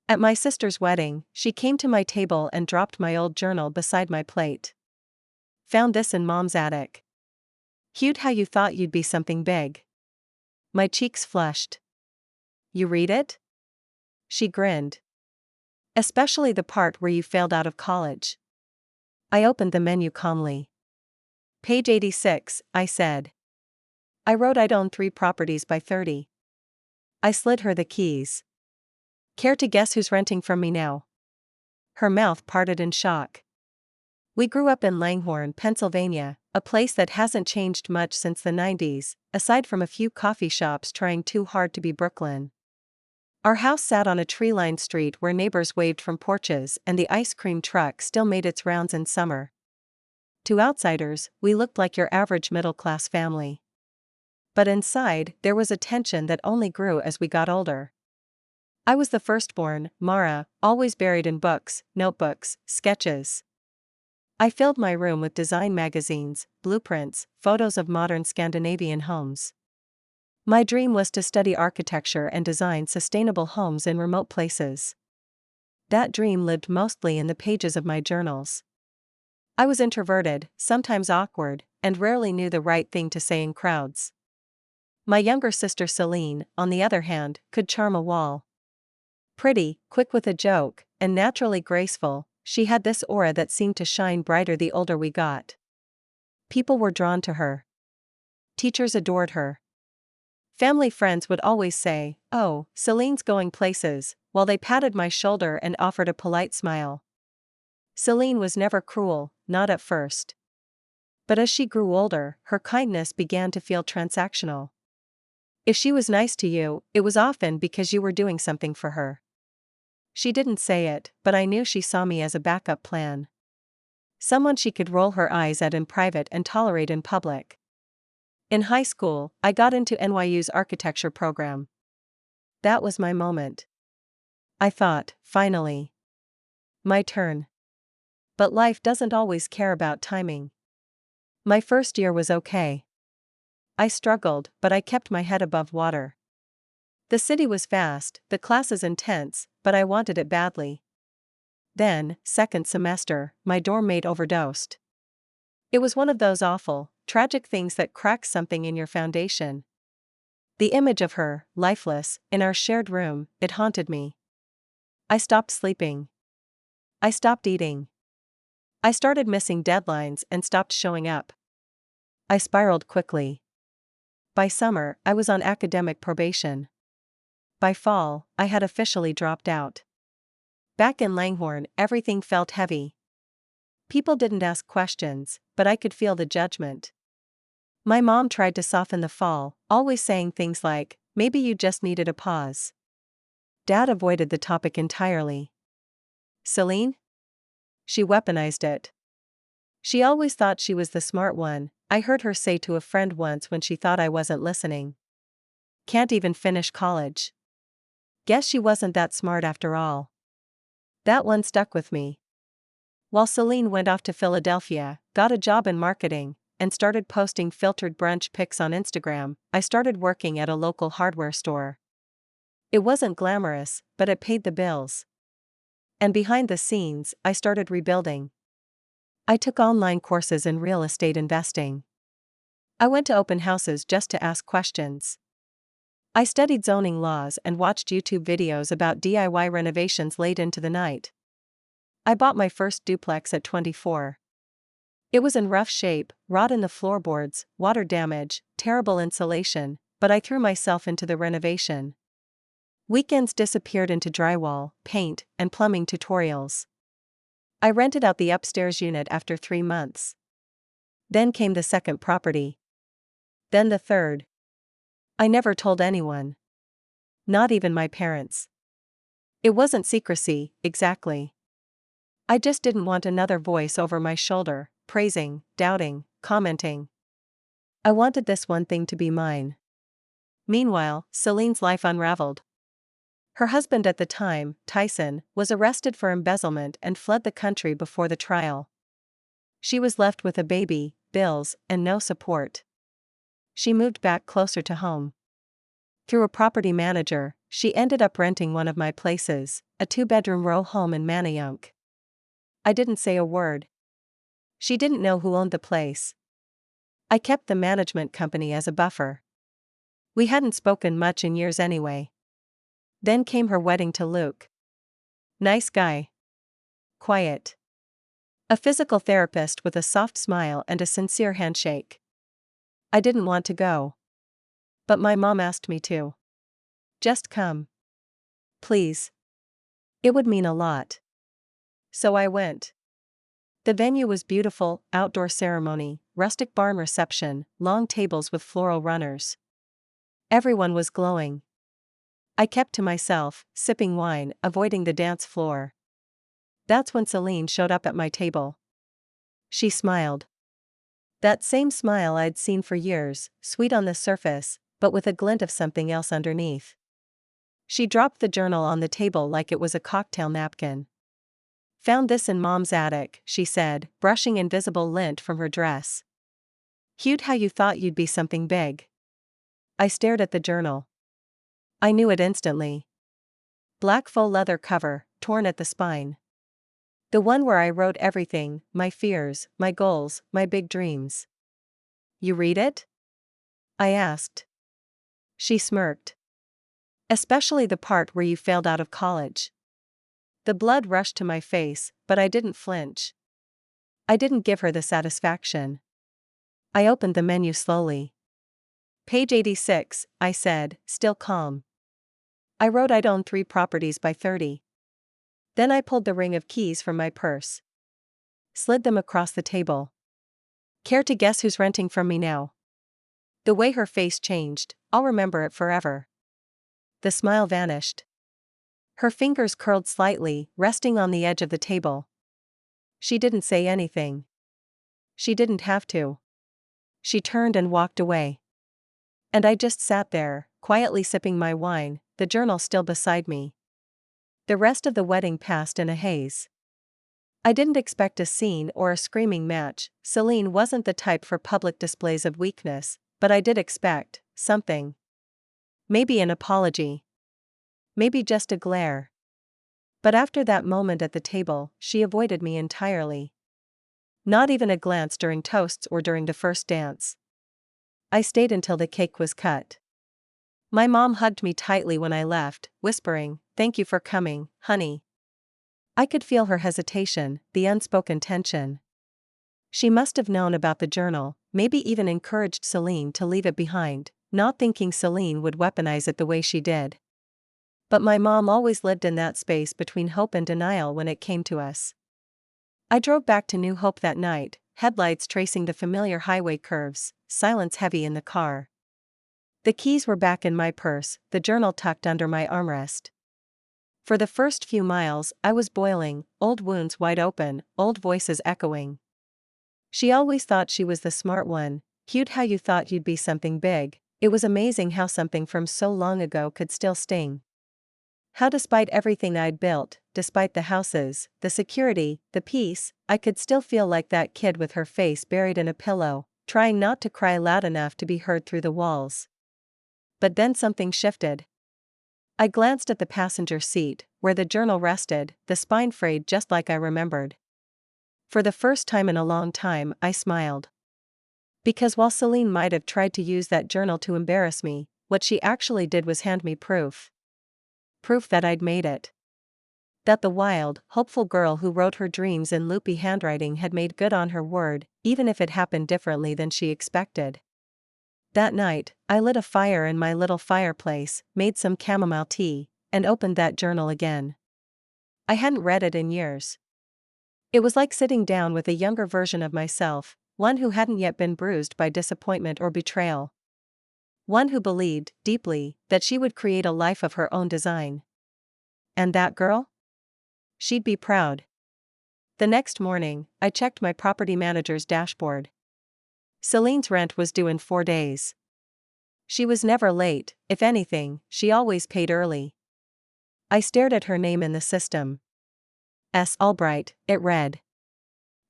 At my sister's wedding, she came to my table and dropped my old journal beside my plate. Found this in Mom's attic. Cute how you thought you'd be something big. My cheeks flushed. You read it? She grinned. Especially the part where you failed out of college. I opened the menu calmly. Page 86, I said. I wrote I'd own 3 properties by 30. I slid her the keys. Care to guess who's renting from me now? Her mouth parted in shock. We grew up in Langhorne, Pennsylvania, a place that hasn't changed much since the 90s, aside from a few coffee shops trying too hard to be Brooklyn. Our house sat on a tree-lined street where neighbors waved from porches and the ice cream truck still made its rounds in summer. To outsiders, we looked like your average middle-class family. But inside, there was a tension that only grew as we got older. I was the firstborn, Mara, always buried in books, notebooks, sketches. I filled my room with design magazines, blueprints, photos of modern Scandinavian homes. My dream was to study architecture and design sustainable homes in remote places. That dream lived mostly in the pages of my journals. I was introverted, sometimes awkward, and rarely knew the right thing to say in crowds. My younger sister Celine, on the other hand, could charm a wall. Pretty, quick with a joke, and naturally graceful, she had this aura that seemed to shine brighter the older we got. People were drawn to her. Teachers adored her. Family friends would always say, "Oh, Celine's going places," while they patted my shoulder and offered a polite smile. Celine was never cruel, not at first. But as she grew older, her kindness began to feel transactional. If she was nice to you, it was often because you were doing something for her. She didn't say it, but I knew she saw me as a backup plan. Someone she could roll her eyes at in private and tolerate in public. In high school, I got into NYU's architecture program. That was my moment. I thought, finally. My turn. But life doesn't always care about timing. My first year was okay. I struggled, but I kept my head above water. The city was fast, the classes intense, but I wanted it badly. Then, second semester, my dorm mate overdosed. It was one of those awful, tragic things that cracks something in your foundation. The image of her, lifeless, in our shared room, it haunted me. I stopped sleeping. I stopped eating. I started missing deadlines and stopped showing up. I spiraled quickly. By summer, I was on academic probation. By fall, I had officially dropped out. Back in Langhorne, everything felt heavy. People didn't ask questions, but I could feel the judgment. My mom tried to soften the fall, always saying things like, "Maybe you just needed a pause." Dad avoided the topic entirely. Celine? She weaponized it. She always thought she was the smart one, I heard her say to a friend once when she thought I wasn't listening. Can't even finish college. Guess she wasn't that smart after all. That one stuck with me. While Celine went off to Philadelphia, got a job in marketing, and started posting filtered brunch pics on Instagram, I started working at a local hardware store. It wasn't glamorous, but it paid the bills. And behind the scenes, I started rebuilding. I took online courses in real estate investing. I went to open houses just to ask questions. I studied zoning laws and watched YouTube videos about DIY renovations late into the night. I bought my first duplex at 24. It was in rough shape, rot in the floorboards, water damage, terrible insulation, but I threw myself into the renovation. Weekends disappeared into drywall, paint, and plumbing tutorials. I rented out the upstairs unit after 3 months. Then came the second property. Then the third. I never told anyone. Not even my parents. It wasn't secrecy, exactly. I just didn't want another voice over my shoulder, praising, doubting, commenting. I wanted this one thing to be mine. Meanwhile, Celine's life unraveled. Her husband at the time, Tyson, was arrested for embezzlement and fled the country before the trial. She was left with a baby, bills, and no support. She moved back closer to home. Through a property manager, she ended up renting one of my places, a 2-bedroom row home in Manayunk. I didn't say a word. She didn't know who owned the place. I kept the management company as a buffer. We hadn't spoken much in years anyway. Then came her wedding to Luke. Nice guy. Quiet. A physical therapist with a soft smile and a sincere handshake. I didn't want to go. But my mom asked me to. Just come. Please. It would mean a lot. So I went. The venue was beautiful, outdoor ceremony, rustic barn reception, long tables with floral runners. Everyone was glowing. I kept to myself, sipping wine, avoiding the dance floor. That's when Celine showed up at my table. She smiled. That same smile I'd seen for years, sweet on the surface, but with a glint of something else underneath. She dropped the journal on the table like it was a cocktail napkin. Found this in Mom's attic, she said, brushing invisible lint from her dress. Cute how you thought you'd be something big. I stared at the journal. I knew it instantly. Black faux leather cover, torn at the spine. The one where I wrote everything, my fears, my goals, my big dreams. You read it? I asked. She smirked. Especially the part where you failed out of college. The blood rushed to my face, but I didn't flinch. I didn't give her the satisfaction. I opened the menu slowly. Page 86, I said, still calm. I wrote I'd own 3 properties by 30. Then I pulled the ring of keys from my purse. Slid them across the table. Care to guess who's renting from me now? The way her face changed, I'll remember it forever. The smile vanished. Her fingers curled slightly, resting on the edge of the table. She didn't say anything. She didn't have to. She turned and walked away. And I just sat there, quietly sipping my wine, the journal still beside me. The rest of the wedding passed in a haze. I didn't expect a scene or a screaming match. Celine wasn't the type for public displays of weakness, but I did expect something. Maybe an apology. Maybe just a glare. But after that moment at the table, she avoided me entirely. Not even a glance during toasts or during the first dance. I stayed until the cake was cut. My mom hugged me tightly when I left, whispering, "Thank you for coming, honey." I could feel her hesitation, the unspoken tension. She must have known about the journal, maybe even encouraged Celine to leave it behind, not thinking Celine would weaponize it the way she did. But my mom always lived in that space between hope and denial when it came to us. I drove back to New Hope that night, headlights tracing the familiar highway curves, silence heavy in the car. The keys were back in my purse, the journal tucked under my armrest. For the first few miles, I was boiling, old wounds wide open, old voices echoing. She always thought she was the smart one. Cute how you thought you'd be something big. It was amazing how something from so long ago could still sting. How despite everything I'd built, despite the houses, the security, the peace, I could still feel like that kid with her face buried in a pillow, trying not to cry loud enough to be heard through the walls. But then something shifted. I glanced at the passenger seat, where the journal rested, the spine frayed just like I remembered. For the first time in a long time, I smiled. Because while Celine might have tried to use that journal to embarrass me, what she actually did was hand me proof. Proof that I'd made it. That the wild, hopeful girl who wrote her dreams in loopy handwriting had made good on her word, even if it happened differently than she expected. That night, I lit a fire in my little fireplace, made some chamomile tea, and opened that journal again. I hadn't read it in years. It was like sitting down with a younger version of myself, one who hadn't yet been bruised by disappointment or betrayal. One who believed, deeply, that she would create a life of her own design. And that girl? She'd be proud. The next morning, I checked my property manager's dashboard. Celine's rent was due in 4 days. She was never late, if anything, she always paid early. I stared at her name in the system. S. Albright, it read.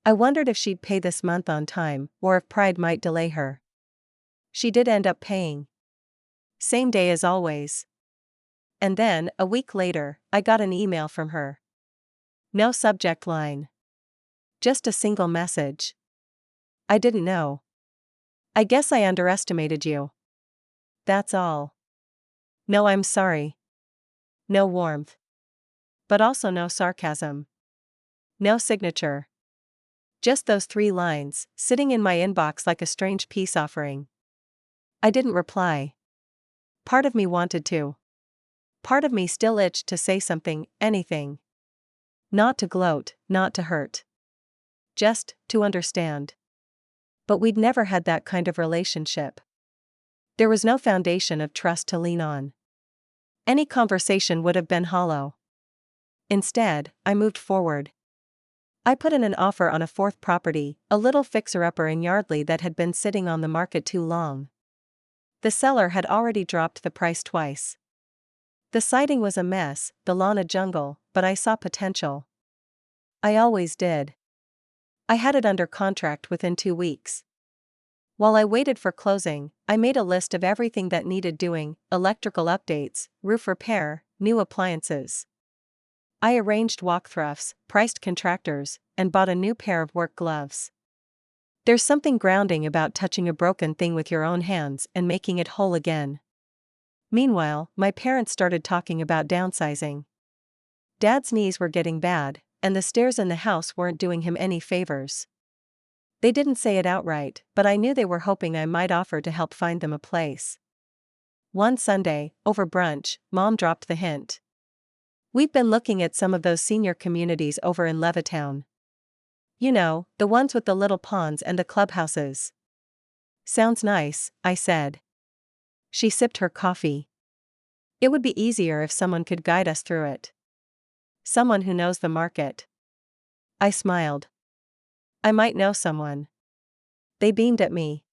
I wondered if she'd pay this month on time, or if pride might delay her. She did end up paying. Same day as always. And then, a week later, I got an email from her. No subject line. Just a single message. I didn't know. I guess I underestimated you. That's all. No, I'm sorry. No warmth. But also no sarcasm. No signature. Just those 3 lines, sitting in my inbox like a strange peace offering. I didn't reply. Part of me wanted to. Part of me still itched to say something, anything. Not to gloat, not to hurt. Just to understand. But we'd never had that kind of relationship. There was no foundation of trust to lean on. Any conversation would have been hollow. Instead, I moved forward. I put in an offer on a 4th property, a little fixer-upper in Yardley that had been sitting on the market too long. The seller had already dropped the price twice. The siding was a mess, the lawn a jungle, but I saw potential. I always did. I had it under contract within 2 weeks. While I waited for closing, I made a list of everything that needed doing: electrical updates, roof repair, new appliances. I arranged walkthroughs, priced contractors, and bought a new pair of work gloves. There's something grounding about touching a broken thing with your own hands and making it whole again. Meanwhile, my parents started talking about downsizing. Dad's knees were getting bad, and the stairs in the house weren't doing him any favors. They didn't say it outright, but I knew they were hoping I might offer to help find them a place. One Sunday, over brunch, Mom dropped the hint. We've been looking at some of those senior communities over in Levittown. You know, the ones with the little ponds and the clubhouses. Sounds nice, I said. She sipped her coffee. It would be easier if someone could guide us through it. Someone who knows the market. I smiled. I might know someone. They beamed at me.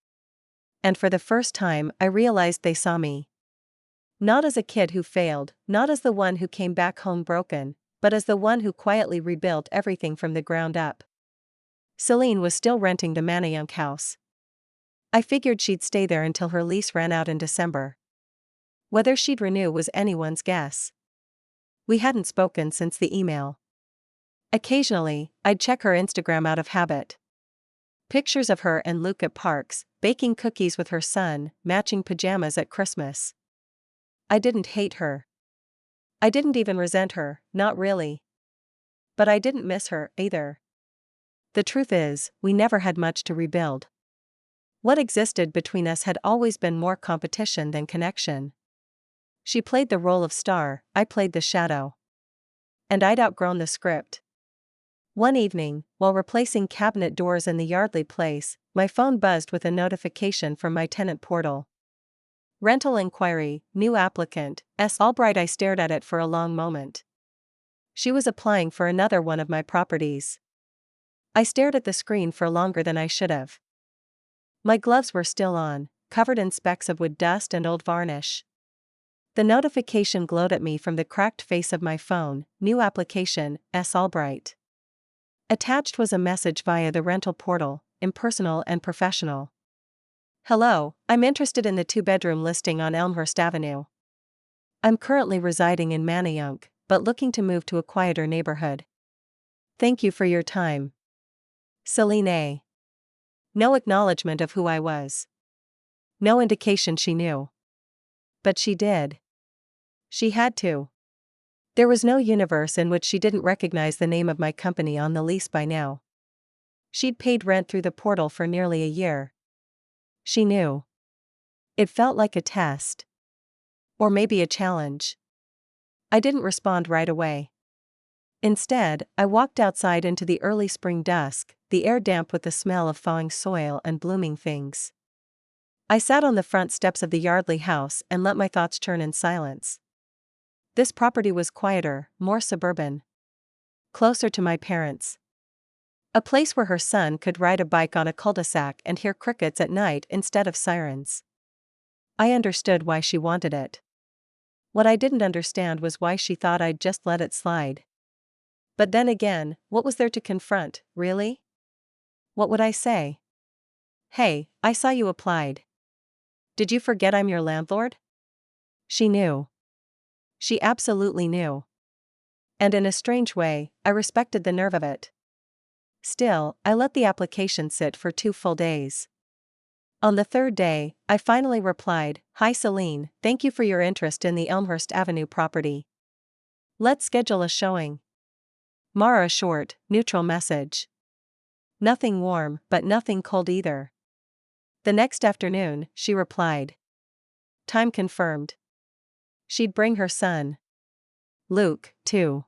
And for the first time, I realized they saw me. Not as a kid who failed, not as the one who came back home broken, but as the one who quietly rebuilt everything from the ground up. Celine was still renting the Manayunk house. I figured she'd stay there until her lease ran out in December. Whether she'd renew was anyone's guess. We hadn't spoken since the email. Occasionally, I'd check her Instagram out of habit. Pictures of her and Luke at parks, baking cookies with her son, matching pajamas at Christmas. I didn't hate her. I didn't even resent her, not really. But I didn't miss her, either. The truth is, we never had much to rebuild. What existed between us had always been more competition than connection. She played the role of star, I played the shadow. And I'd outgrown the script. One evening, while replacing cabinet doors in the Yardley place, my phone buzzed with a notification from my tenant portal. Rental inquiry, new applicant, S. Albright. I stared at it for a long moment. She was applying for another one of my properties. I stared at the screen for longer than I should have. My gloves were still on, covered in specks of wood dust and old varnish. The notification glowed at me from the cracked face of my phone: new application, S. Albright. Attached was a message via the rental portal, impersonal and professional. Hello, I'm interested in the 2-bedroom listing on Elmhurst Avenue. I'm currently residing in Manayunk, but looking to move to a quieter neighborhood. Thank you for your time. Celine A. No acknowledgement of who I was. No indication she knew. But she did. She had to. There was no universe in which she didn't recognize the name of my company on the lease by now. She'd paid rent through the portal for nearly a year. She knew. It felt like a test. Or maybe a challenge. I didn't respond right away. Instead, I walked outside into the early spring dusk, the air damp with the smell of thawing soil and blooming things. I sat on the front steps of the Yardley house and let my thoughts churn in silence. This property was quieter, more suburban. Closer to my parents. A place where her son could ride a bike on a cul-de-sac and hear crickets at night instead of sirens. I understood why she wanted it. What I didn't understand was why she thought I'd just let it slide. But then again, what was there to confront, really? What would I say? Hey, I saw you applied. Did you forget I'm your landlord? She knew. She absolutely knew. And in a strange way, I respected the nerve of it. Still, I let the application sit for 2 full days. On the third day, I finally replied, "Hi Celine, thank you for your interest in the Elmhurst Avenue property. Let's schedule a showing." Mara short, neutral message. Nothing warm, but nothing cold either. The next afternoon, she replied. Time confirmed. She'd bring her son, Luke, too.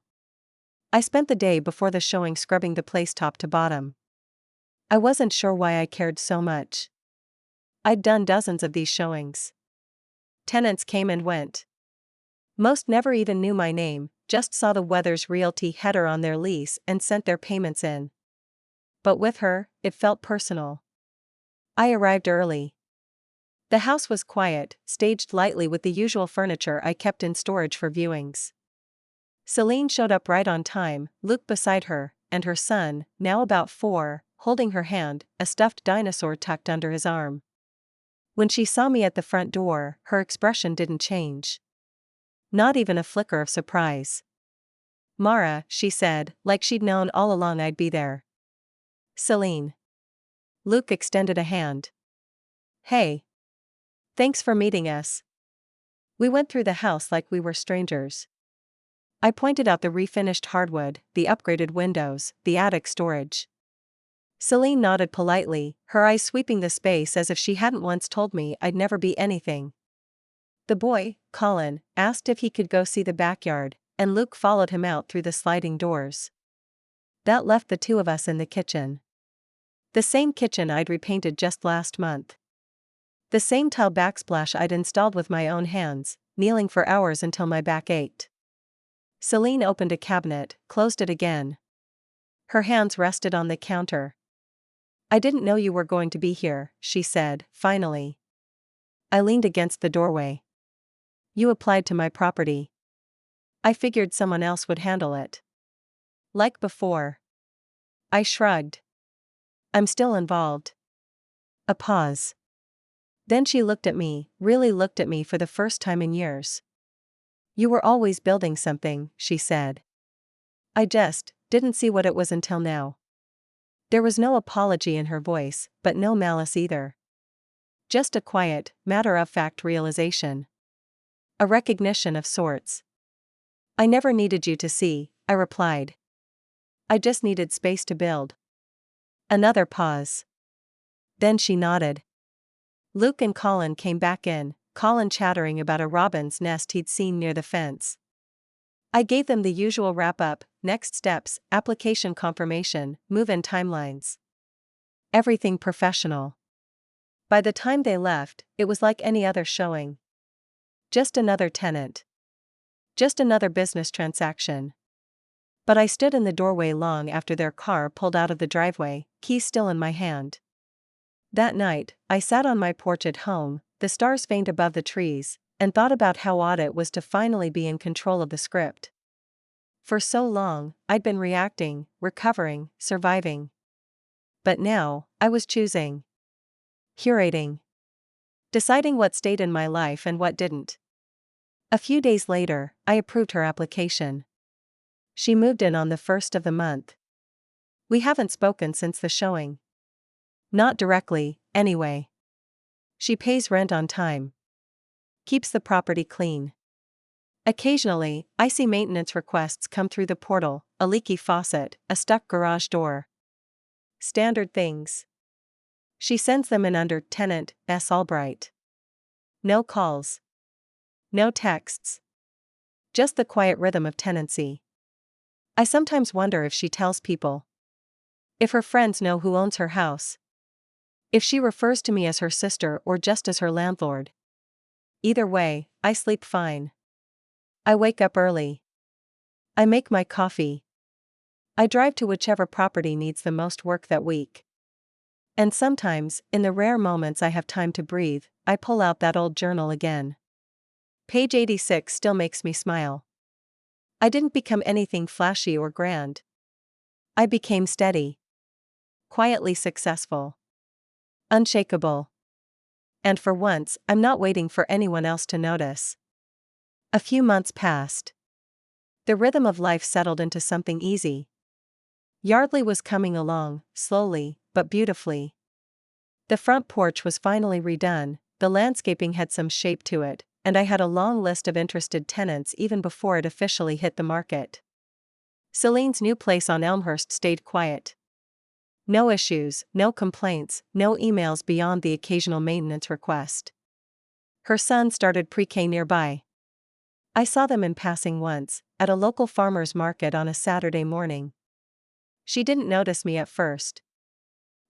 I spent the day before the showing scrubbing the place top to bottom. I wasn't sure why I cared so much. I'd done dozens of these showings. Tenants came and went. Most never even knew my name, just saw the Weathers Realty header on their lease and sent their payments in. But with her, it felt personal. I arrived early. The house was quiet, staged lightly with the usual furniture I kept in storage for viewings. Celine showed up right on time, Luke beside her, and her son, now about 4, holding her hand, a stuffed dinosaur tucked under his arm. When she saw me at the front door, her expression didn't change. Not even a flicker of surprise. "Mara," she said, like she'd known all along I'd be there. "Celine." Luke extended a hand. "Hey. Thanks for meeting us." We went through the house like we were strangers. I pointed out the refinished hardwood, the upgraded windows, the attic storage. Celine nodded politely, her eyes sweeping the space as if she hadn't once told me I'd never be anything. The boy, Colin, asked if he could go see the backyard, and Luke followed him out through the sliding doors. That left the two of us in the kitchen. The same kitchen I'd repainted just last month. The same tile backsplash I'd installed with my own hands, kneeling for hours until my back ached. Celine opened a cabinet, closed it again. Her hands rested on the counter. "I didn't know you were going to be here," she said, finally. I leaned against the doorway. "You applied to my property. I figured someone else would handle it." "Like before." I shrugged. "I'm still involved." A pause. Then she looked at me, really looked at me for the first time in years. "You were always building something," she said. I just didn't see what it was until now. There was no apology in her voice, but no malice either. Just a quiet, matter-of-fact realization. A recognition of sorts. "I never needed you to see," I replied. "I just needed space to build." Another pause. Then she nodded. Luke and Colin came back in, Colin chattering about a robin's nest he'd seen near the fence. I gave them the usual wrap-up, next steps, application confirmation, move-in timelines. Everything professional. By the time they left, it was like any other showing. Just another tenant. Just another business transaction. But I stood in the doorway long after their car pulled out of the driveway, keys still in my hand. That night, I sat on my porch at home, the stars faint above the trees, and thought about how odd it was to finally be in control of the script. For so long, I'd been reacting, recovering, surviving. But now, I was choosing. Curating. Deciding what stayed in my life and what didn't. A few days later, I approved her application. She moved in on the 1st of the month. We haven't spoken since the showing. Not directly, anyway. She pays rent on time. Keeps the property clean. Occasionally, I see maintenance requests come through the portal, a leaky faucet, a stuck garage door. Standard things. She sends them in under tenant S. Albright. No calls. No texts. Just the quiet rhythm of tenancy. I sometimes wonder if she tells people. If her friends know who owns her house. If she refers to me as her sister or just as her landlord. Either way, I sleep fine. I wake up early. I make my coffee. I drive to whichever property needs the most work that week. And sometimes, in the rare moments I have time to breathe, I pull out that old journal again. Page 86 still makes me smile. I didn't become anything flashy or grand. I became steady. Quietly successful. Unshakable. And for once, I'm not waiting for anyone else to notice. A few months passed. The rhythm of life settled into something easy. Yardley was coming along, slowly, but beautifully. The front porch was finally redone, the landscaping had some shape to it, and I had a long list of interested tenants even before it officially hit the market. Celine's new place on Elmhurst stayed quiet. No issues, no complaints, no emails beyond the occasional maintenance request. Her son started pre-K nearby. I saw them in passing once, at a local farmer's market on a Saturday morning. She didn't notice me at first.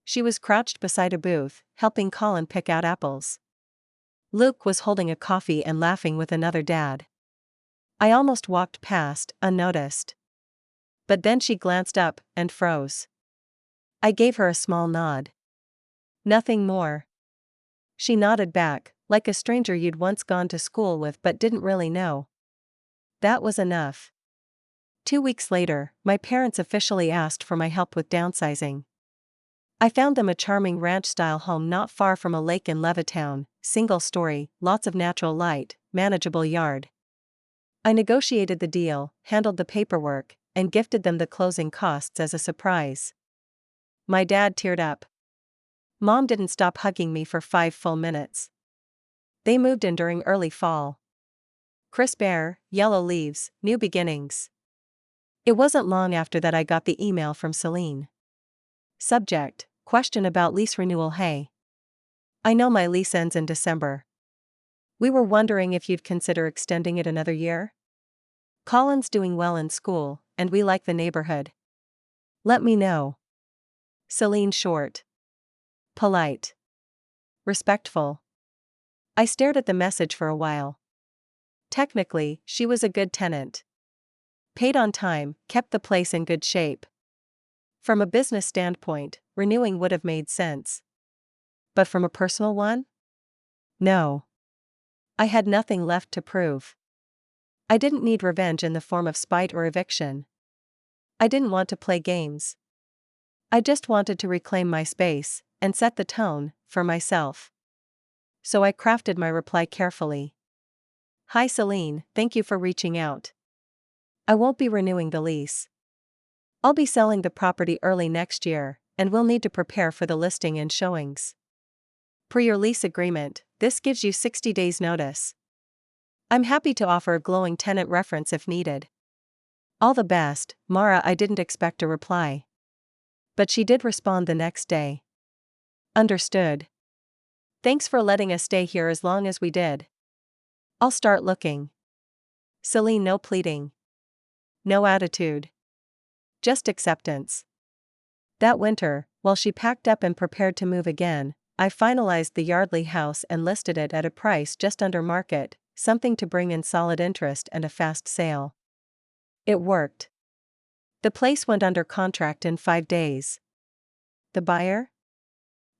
She was crouched beside a booth, helping Colin pick out apples. Luke was holding a coffee and laughing with another dad. I almost walked past, unnoticed. But then she glanced up and froze. I gave her a small nod. Nothing more. She nodded back, like a stranger you'd once gone to school with but didn't really know. That was enough. 2 weeks later, my parents officially asked for my help with downsizing. I found them a charming ranch-style home not far from a lake in Levittown, single-story, lots of natural light, manageable yard. I negotiated the deal, handled the paperwork, and gifted them the closing costs as a surprise. My dad teared up. Mom didn't stop hugging me for 5 full minutes. They moved in during early fall. Crisp air, yellow leaves, new beginnings. It wasn't long after that I got the email from Celine. Subject: question about lease renewal. Hey. I know my lease ends in December. We were wondering if you'd consider extending it another year? Colin's doing well in school, and we like the neighborhood. Let me know. Celine. Short. Polite. Respectful. I stared at the message for a while. Technically, she was a good tenant. Paid on time, kept the place in good shape. From a business standpoint, renewing would have made sense. But from a personal one? No. I had nothing left to prove. I didn't need revenge in the form of spite or eviction. I didn't want to play games. I just wanted to reclaim my space, and set the tone, for myself. So I crafted my reply carefully. Hi Celine, thank you for reaching out. I won't be renewing the lease. I'll be selling the property early next year, and we'll need to prepare for the listing and showings. Per your lease agreement, this gives you 60 days notice. I'm happy to offer a glowing tenant reference if needed. All the best, Mara. I didn't expect a reply. But she did respond the next day. Understood. Thanks for letting us stay here as long as we did. I'll start looking. Celine. No pleading. No attitude. Just acceptance. That winter, while she packed up and prepared to move again, I finalized the Yardley house and listed it at a price just under market, something to bring in solid interest and a fast sale. It worked. The place went under contract in 5 days. The buyer?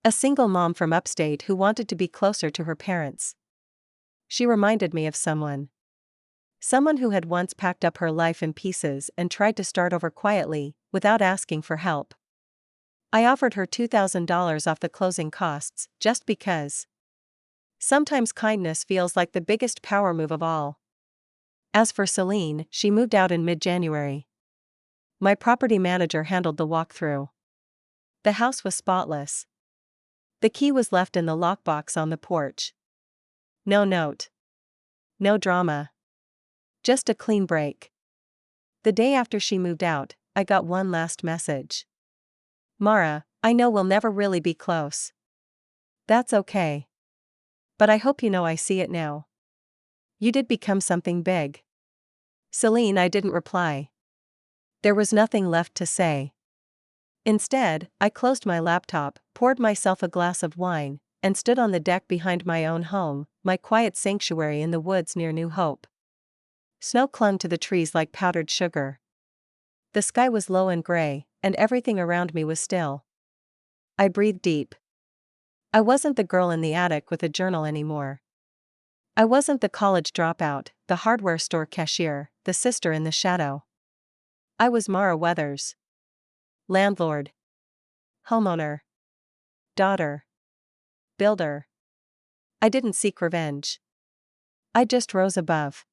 A single mom from upstate who wanted to be closer to her parents. She reminded me of someone. Someone who had once packed up her life in pieces and tried to start over quietly, without asking for help. I offered her $2,000 off the closing costs, just because. Sometimes kindness feels like the biggest power move of all. As for Celine, she moved out in mid-January. My property manager handled the walkthrough. The house was spotless. The key was left in the lockbox on the porch. No note. No drama. Just a clean break. The day after she moved out, I got one last message. Mara, I know we'll never really be close. That's okay. But I hope you know I see it now. You did become something big. Celine. I didn't reply. There was nothing left to say. Instead, I closed my laptop, poured myself a glass of wine, and stood on the deck behind my own home, my quiet sanctuary in the woods near New Hope. Snow clung to the trees like powdered sugar. The sky was low and gray, and everything around me was still. I breathed deep. I wasn't the girl in the attic with a journal anymore. I wasn't the college dropout, the hardware store cashier, the sister in the shadow. I was Mara Weathers. Landlord. Homeowner. Daughter. Builder. I didn't seek revenge. I just rose above.